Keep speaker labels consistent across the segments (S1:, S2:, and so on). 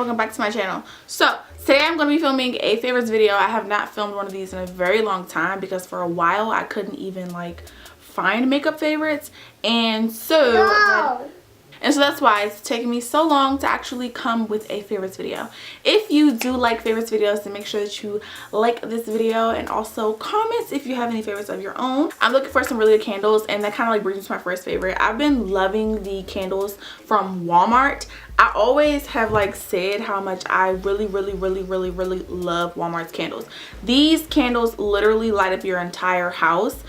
S1: Welcome back to my channel. So today I'm going to be filming a favorites video. I have not filmed one of these in a very long time because for a while I couldn't even like find makeup favorites, and so that's why it's taking me so long to actually come with a favorites video. If you do like favorites videos, then make sure that you like this video and also comment if you have any favorites of your own. I'm looking for some really good candles, and that kind of like brings me to my first favorite. I've been loving the candles from Walmart. I always have like said how much I really love Walmart's candles. These candles literally light up your entire house.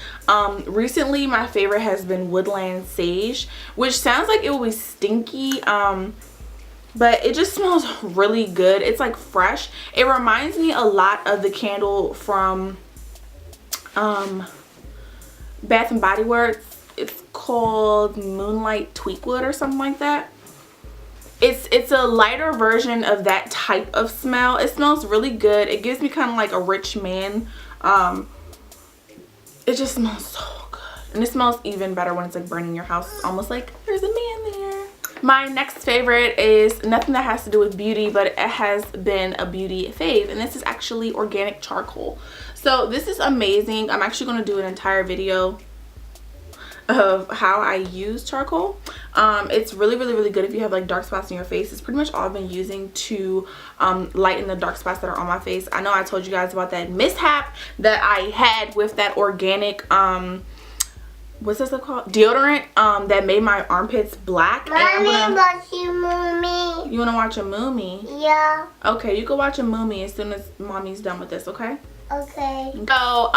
S1: Recently my favorite has been Woodland Sage, which sounds like it will be stinky, but it just smells really good. It's like fresh. It reminds me a lot of the candle from Bath and Body Works. It's called Moonlight Tweakwood or something like that. It's a lighter version of that type of smell. It smells really good. It gives me kind of like a rich man. It just smells so good. And it smells even better when it's like burning your house. It's almost like there's a man there. My next favorite is nothing that has to do with beauty, but it has been a beauty fave. And this is actually organic charcoal. So this is amazing. I'm actually going to do an entire video of how I use charcoal. It's really good if you have like dark spots in your face. It's pretty much all I've been using to lighten the dark spots that are on my face. I know I told you guys about that mishap that I had with that organic what's this called, deodorant that made my armpits black.
S2: Mommy, watch a movie.
S1: You want to watch a movie?
S2: Yeah.
S1: Okay, you go watch a movie as soon as mommy's done with this, okay?
S2: Okay.
S1: So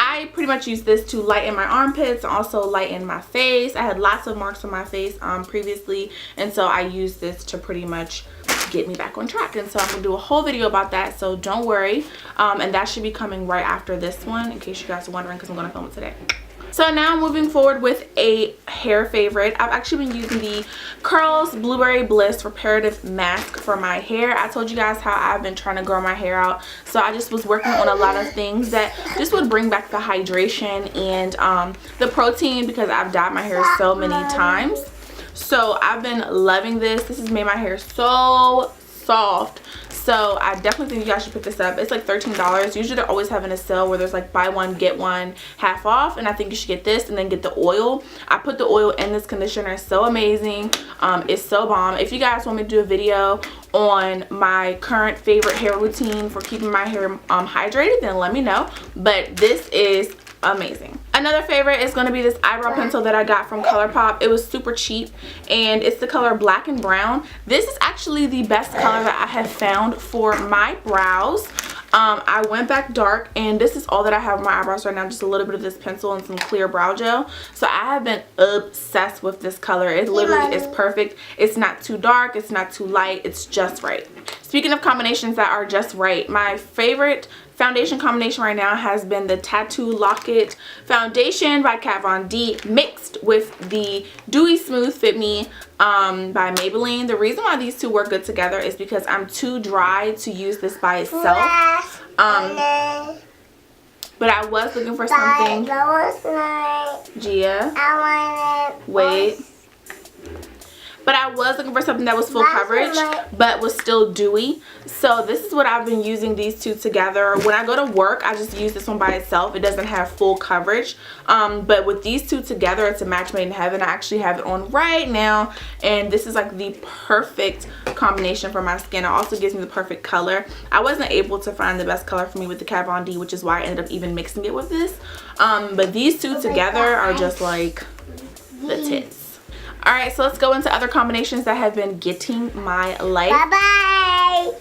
S1: I pretty much use this to lighten my armpits, also lighten my face. I had lots of marks on my face previously, and so I use this to pretty much get me back on track. And so I'm gonna do a whole video about that, so don't worry. And that should be coming right after this one, in case you guys are wondering, because I'm gonna film it today. So now moving forward with a hair favorite. I've actually been using the Curls Blueberry Bliss Reparative Mask for my hair. I told you guys how I've been trying to grow my hair out. So I just was working on a lot of things that just would bring back the hydration and the protein, because I've dyed my hair so many times. So I've been loving this. This has made my hair so soft. So I definitely think you guys should pick this up. It's like $13. Usually they're always having a sale where there's like buy one get one half off, and I think you should get this and then get the oil. I put the oil in this conditioner. It's so amazing. It's so bomb. If you guys want me to do a video on my current favorite hair routine for keeping my hair hydrated, then let me know. But this is amazing. Another favorite is going to be this eyebrow pencil that I got from ColourPop. It was super cheap, and it's the color Black and Brown. This is actually the best color that I have found for my brows. I went back dark, and this is all that I have on my eyebrows right now, just a little bit of this pencil and some clear brow gel. So I have been obsessed with this color. It literally is perfect. It's not too dark, it's not too light, it's just right. Speaking of combinations that are just right, my favorite foundation combination right now has been the Tattoo Locket Foundation by Kat Von D mixed with the Dewy Smooth Fit Me by Maybelline. The reason why these two work good together is because I'm too dry to use this by itself. But I was looking for something. Gia, wait. But I was looking for something that was full coverage but was still dewy. So this is what I've been using these two together. When I go to work, I just use this one by itself. It doesn't have full coverage. But with these two together, it's a match made in heaven. I actually have it on right now. And this is like the perfect combination for my skin. It also gives me the perfect color. I wasn't able to find the best color for me with the Kat Von D, which is why I ended up even mixing it with this. But these two together are just like the tits. Alright, so let's go into other combinations that have been getting my life.
S2: Bye-bye.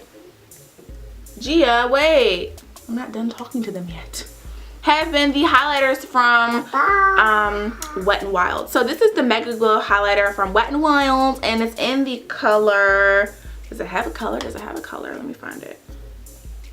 S1: Gia, wait. I'm not done talking to them yet. Have been the highlighters from Wet n Wild. So this is the Mega Glow highlighter from Wet n Wild, and it's in the color, does it have a color? Does it have a color? Let me find it.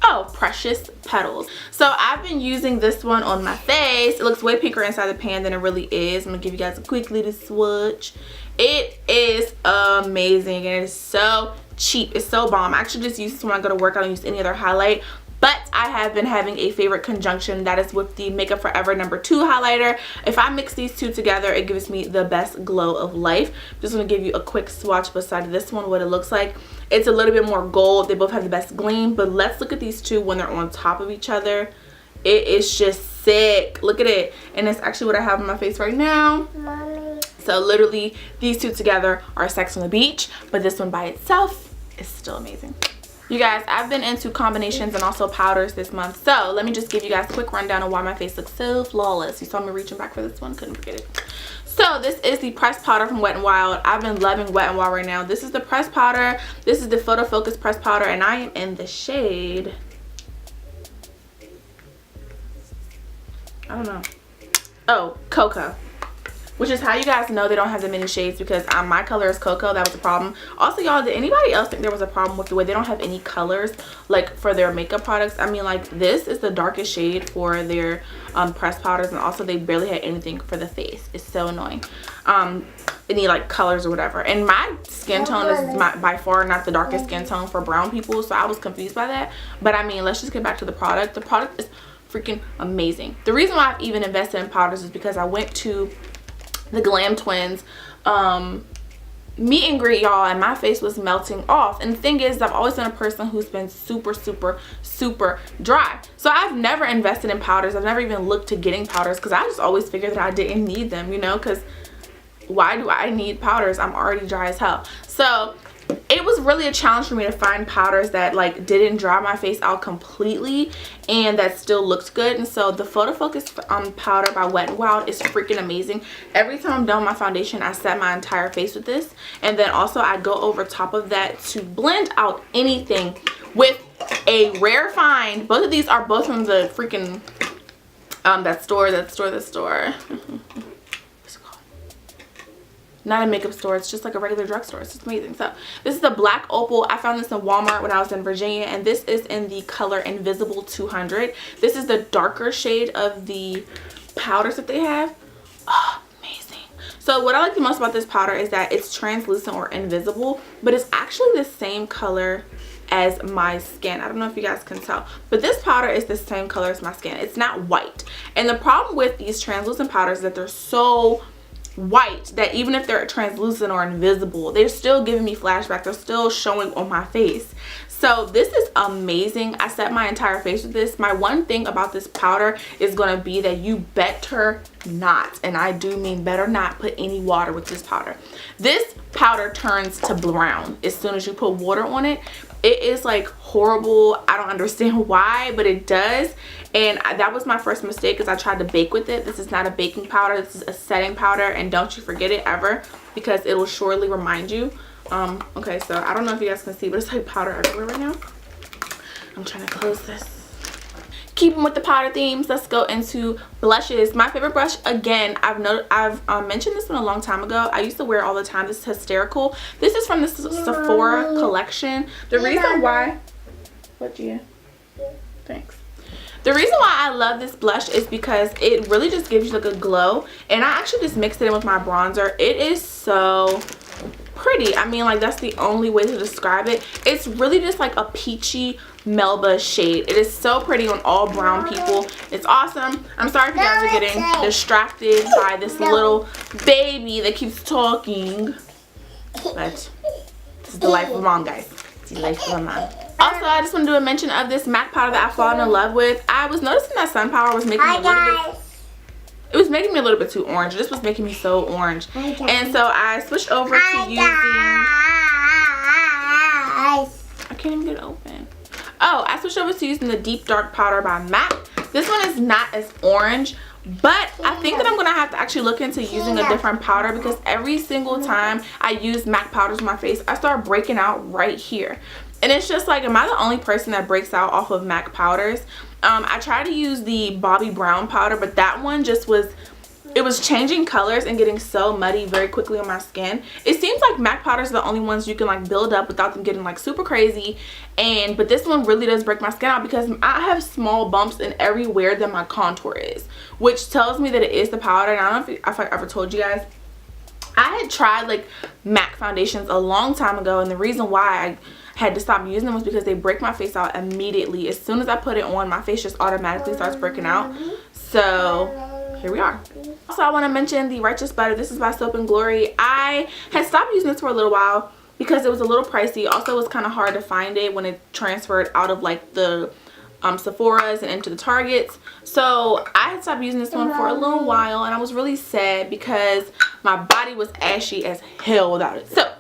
S1: Oh, Precious Petals. So I've been using this one on my face. It looks way pinker inside the pan than it really is. I'm gonna give you guys a quick little swatch. It is amazing, and it is so cheap. It's so bomb. I actually just use this when I go to work. I don't use any other highlight. But I have been having a favorite conjunction that is with the Makeup Forever No. 2 highlighter. If I mix these two together, it gives me the best glow of life. Just want to give you a quick swatch beside this one, what it looks like. It's a little bit more gold. They both have the best gleam, but let's look at these two when they're on top of each other. It is just sick. Look at it. And it's actually what I have on my face right now.
S2: Mommy.
S1: So literally these two together are Sex on the Beach, but this one by itself is still amazing. You guys, I've been into combinations and also powders this month, so let me just give you guys a quick rundown of why my face looks so flawless. You saw me reaching back for this one, couldn't forget it. So this is the pressed powder from Wet n Wild. I've been loving Wet n Wild right now. This is the pressed powder. This is the Photo Focus pressed powder, and I am in the shade, I don't know, oh, Cocoa. Which is how you guys know they don't have that many shades, because my color is cocoa. That was a problem. Also, y'all, did anybody else think there was a problem with the way they don't have any colors like for their makeup products? I mean, like, this is the darkest shade for their pressed powders, and also they barely had anything for the face. It's so annoying. Any like colors or whatever. And my skin tone is by far not the darkest skin tone for brown people, so I was confused by that. But I mean, let's just get back to the product. The product is freaking amazing. The reason why I've even invested in powders is because I went to the Glam Twins meet and greet, y'all, and my face was melting off. And the thing is, I've always been a person who's been super dry, so I've never invested in powders. I've never even looked to getting powders, because I just always figured that I didn't need them, you know, because why do I need powders? I'm already dry as hell. So it was really a challenge for me to find powders that like didn't dry my face out completely and that still looked good. And so the Photo Focus powder by Wet n Wild is freaking amazing. Every time I'm done with my foundation, I set my entire face with this, and then also I go over top of that to blend out anything with a rare find. Both of these are both from the freaking that store not a makeup store, it's just like a regular drugstore. It's just amazing. So this is the Black Opal. I found this in Walmart when I was in Virginia, and this is in the color Invisible 200. This is the darker shade of the powders that they have. Oh, amazing. So what I like the most about this powder is that it's translucent or invisible, but it's actually the same color as my skin. I don't know if you guys can tell, but this powder is the same color as my skin. It's not white. And the problem with these translucent powders is that they're so white that even if they're translucent or invisible, they're still giving me flashbacks. They're still showing on my face. So this is amazing. I set my entire face with this. My one thing about this powder is going to be that you better not, and I do mean better not, put any water with this powder. This powder turns to brown as soon as you put water on it. It is like horrible. I don't understand why, but it does. And that was my first mistake, because I tried to bake with it. This is not a baking powder. This is a setting powder, and don't you forget it ever, because it will surely remind you. Okay, so I don't know if you guys can see, but it's like powder everywhere right now. I'm trying to close this. Keeping with the powder themes, let's go into blushes. My favorite blush, again, I've mentioned this one a long time ago. I used to wear it all the time. This is Hysterical. This is from the Sephora collection. The reason why, what, Gia? Thanks. The reason why I love this blush is because it really just gives you like a glow, and I actually just mixed it in with my bronzer. It is so pretty. I mean, like, that's the only way to describe it. It's really just like a peachy Melba shade. It is so pretty on all brown people. It's awesome. I'm sorry if you guys are getting distracted by this little baby that keeps talking, but this is the life of a mom, guys. It's the life of a mom. Also, I just want to do a mention of this MAC powder that I've fallen in love with. I was noticing that Sun Power was making me a little bit, it was making me a little bit too orange. This was making me so orange. And so I switched over to using, I can't even get it open. Oh, I switched over to using the Deep Dark Powder by MAC. This one is not as orange, but I think that I'm going to have to actually look into using a different powder, because every single time I use MAC powders on my face, I start breaking out right here. And it's just like, am I the only person that breaks out off of MAC powders? I tried to use the Bobbi Brown powder, but that one just was, it was changing colors and getting so muddy very quickly on my skin. It seems like MAC powders are the only ones you can like build up without them getting like super crazy. But this one really does break my skin out, because I have small bumps in everywhere that my contour is, which tells me that it is the powder. And I don't know if I ever told you guys, I had tried like MAC foundations a long time ago, and the reason why I had to stop using them was because they break my face out immediately. As soon as I put it on, my face just automatically starts breaking out. So here we are. Also, I want to mention the Righteous Butter. This is by Soap and Glory. I had stopped using this for a little while because it was a little pricey. Also, it was kind of hard to find it when it transferred out of like the Sephora's and into the Targets. So I had stopped using this one for a little while, and I was really sad because my body was ashy as hell without it. So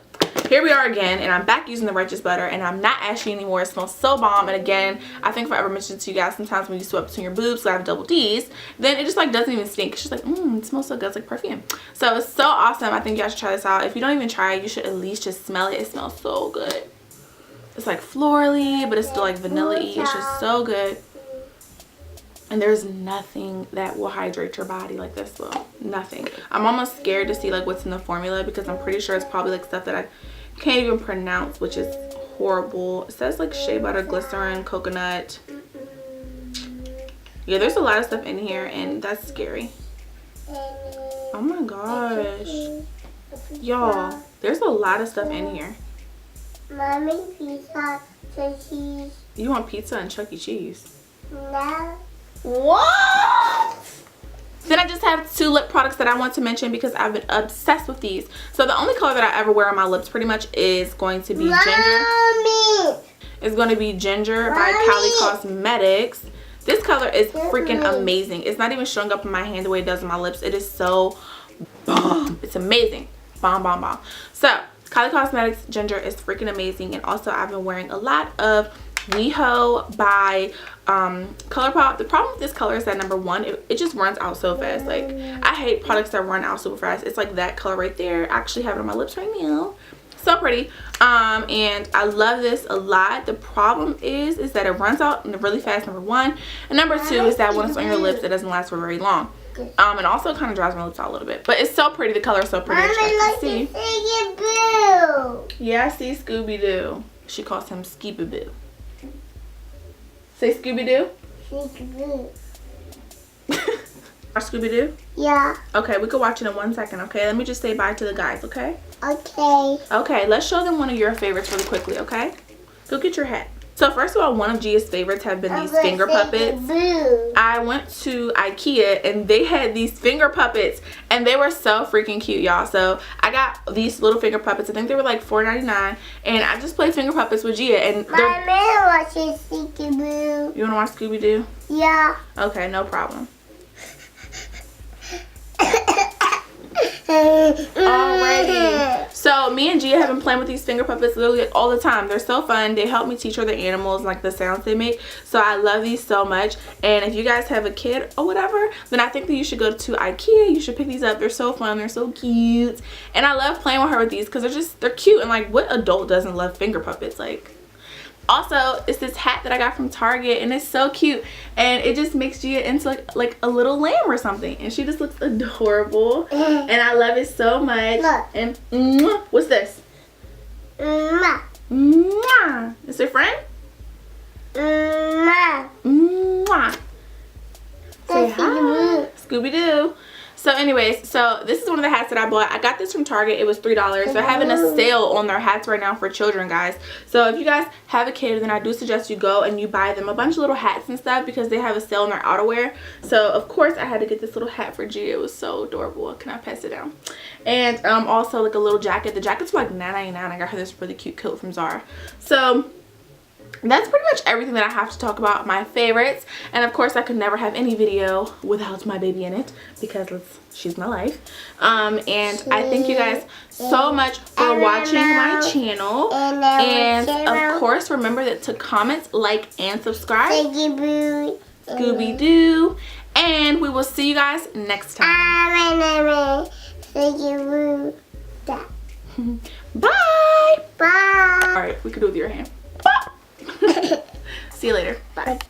S1: here we are again, and I'm back using the Righteous Butter, and I'm not ashy anymore. It smells so bomb. And again, I think if I ever mentioned to you guys, sometimes when you sweat between your boobs, so I have double D's, then it just like doesn't even stink. It's just like, it smells so good. It's like perfume. So it's so awesome. I think you guys should try this out. If you don't even try it, you should at least just smell it. It smells so good. It's like florally, but it's still like vanilla-y. It's just so good. And there's nothing that will hydrate your body like this will. Nothing. I'm almost scared to see like what's in the formula because I'm pretty sure it's probably like stuff that I can't even pronounce, which is horrible. It says like shea butter, glycerin, coconut. Yeah, there's a lot of stuff in here, and that's scary. Oh my gosh. Y'all, there's a lot of stuff in here.
S2: Mommy, pizza, cheese.
S1: You want pizza and Chuck E. Cheese?
S2: No.
S1: What? Then I just have 2 lip products that I want to mention because I've been obsessed with these. So the only color that I ever wear on my lips pretty much is going to be Ginger. It's going to be Ginger by Cali Cosmetics. This color is freaking amazing. It's not even showing up in my hand the way it does on my lips. It is so bomb. It's amazing. Bomb, bomb, bomb. So Cali Cosmetics Ginger is freaking amazing. And also I've been wearing a lot of WeHo by ColourPop. The problem with this color is that number one, it just runs out so fast. Like, I hate products that run out super fast. It's like that color right there. I actually have it on my lips right now. So pretty. And I love this a lot. The problem is that it runs out really fast, number one. And number two is that when it's on your lips, it doesn't last for very long. And also kind of dries my lips out a little bit. But it's so pretty. The color is so pretty.
S2: Mommy, look at Scooby-Doo.
S1: Yeah, I see Scooby-Doo. She calls him Skeebaboo. Say Scooby-Doo.
S2: Scooby-Doo.
S1: Scooby-Doo?
S2: Yeah.
S1: Okay, we can watch it in 1 second, okay? Let me just say bye to the guys, okay?
S2: Okay.
S1: Okay, let's show them one of your favorites really quickly, okay? Go get your hat. So first of all, one of Gia's favorites have been these finger puppets. I went to IKEA and they had these finger puppets and they were so freaking cute, y'all. So I got these little finger puppets. I think they were like $4.99, and I just play finger puppets with Gia. And
S2: my man watches Scooby-Doo.
S1: You want to watch Scooby-Doo?
S2: Yeah.
S1: Okay, no problem. Alrighty. So me and Gia have been playing with these finger puppets literally all the time. They're so fun. They help me teach her the animals, like the sounds they make. So I love these so much. And if you guys have a kid or whatever, then I think that you should go to IKEA. You should pick these up. They're so fun. They're so cute. And I love playing with her with these because they're cute. And like, what adult doesn't love finger puppets? Like, also, it's this hat that I got from Target, and it's so cute, and it just makes Gia into like a little lamb or something, and she just looks adorable, and I love it so much.
S2: Look.
S1: And what's this?
S2: Mwah.
S1: Mwah. Is it friend?
S2: Mwah.
S1: Mwah. Say hi. Scooby-Doo. So anyways, so this is one of the hats that I bought. I got this from Target. It was $3. They're having a sale on their hats right now for children, guys. So if you guys have a kid, then I do suggest you go and you buy them a bunch of little hats and stuff because they have a sale on their outerwear. So of course I had to get this little hat for Gia. It was so adorable. Can I pass it down? And also like a little jacket. The jackets were like $9.99. I got her this really cute coat from Zara. So that's pretty much everything that I have to talk about, my favorites. And of course I could never have any video without my baby in it because she's my life. And I thank you guys so much for watching my channel. And of course remember that to comment, like, and subscribe. Scooby-Doo. And we will see you guys next time. Bye.
S2: Bye.
S1: Alright, we can do it with your hand. See you later. Bye.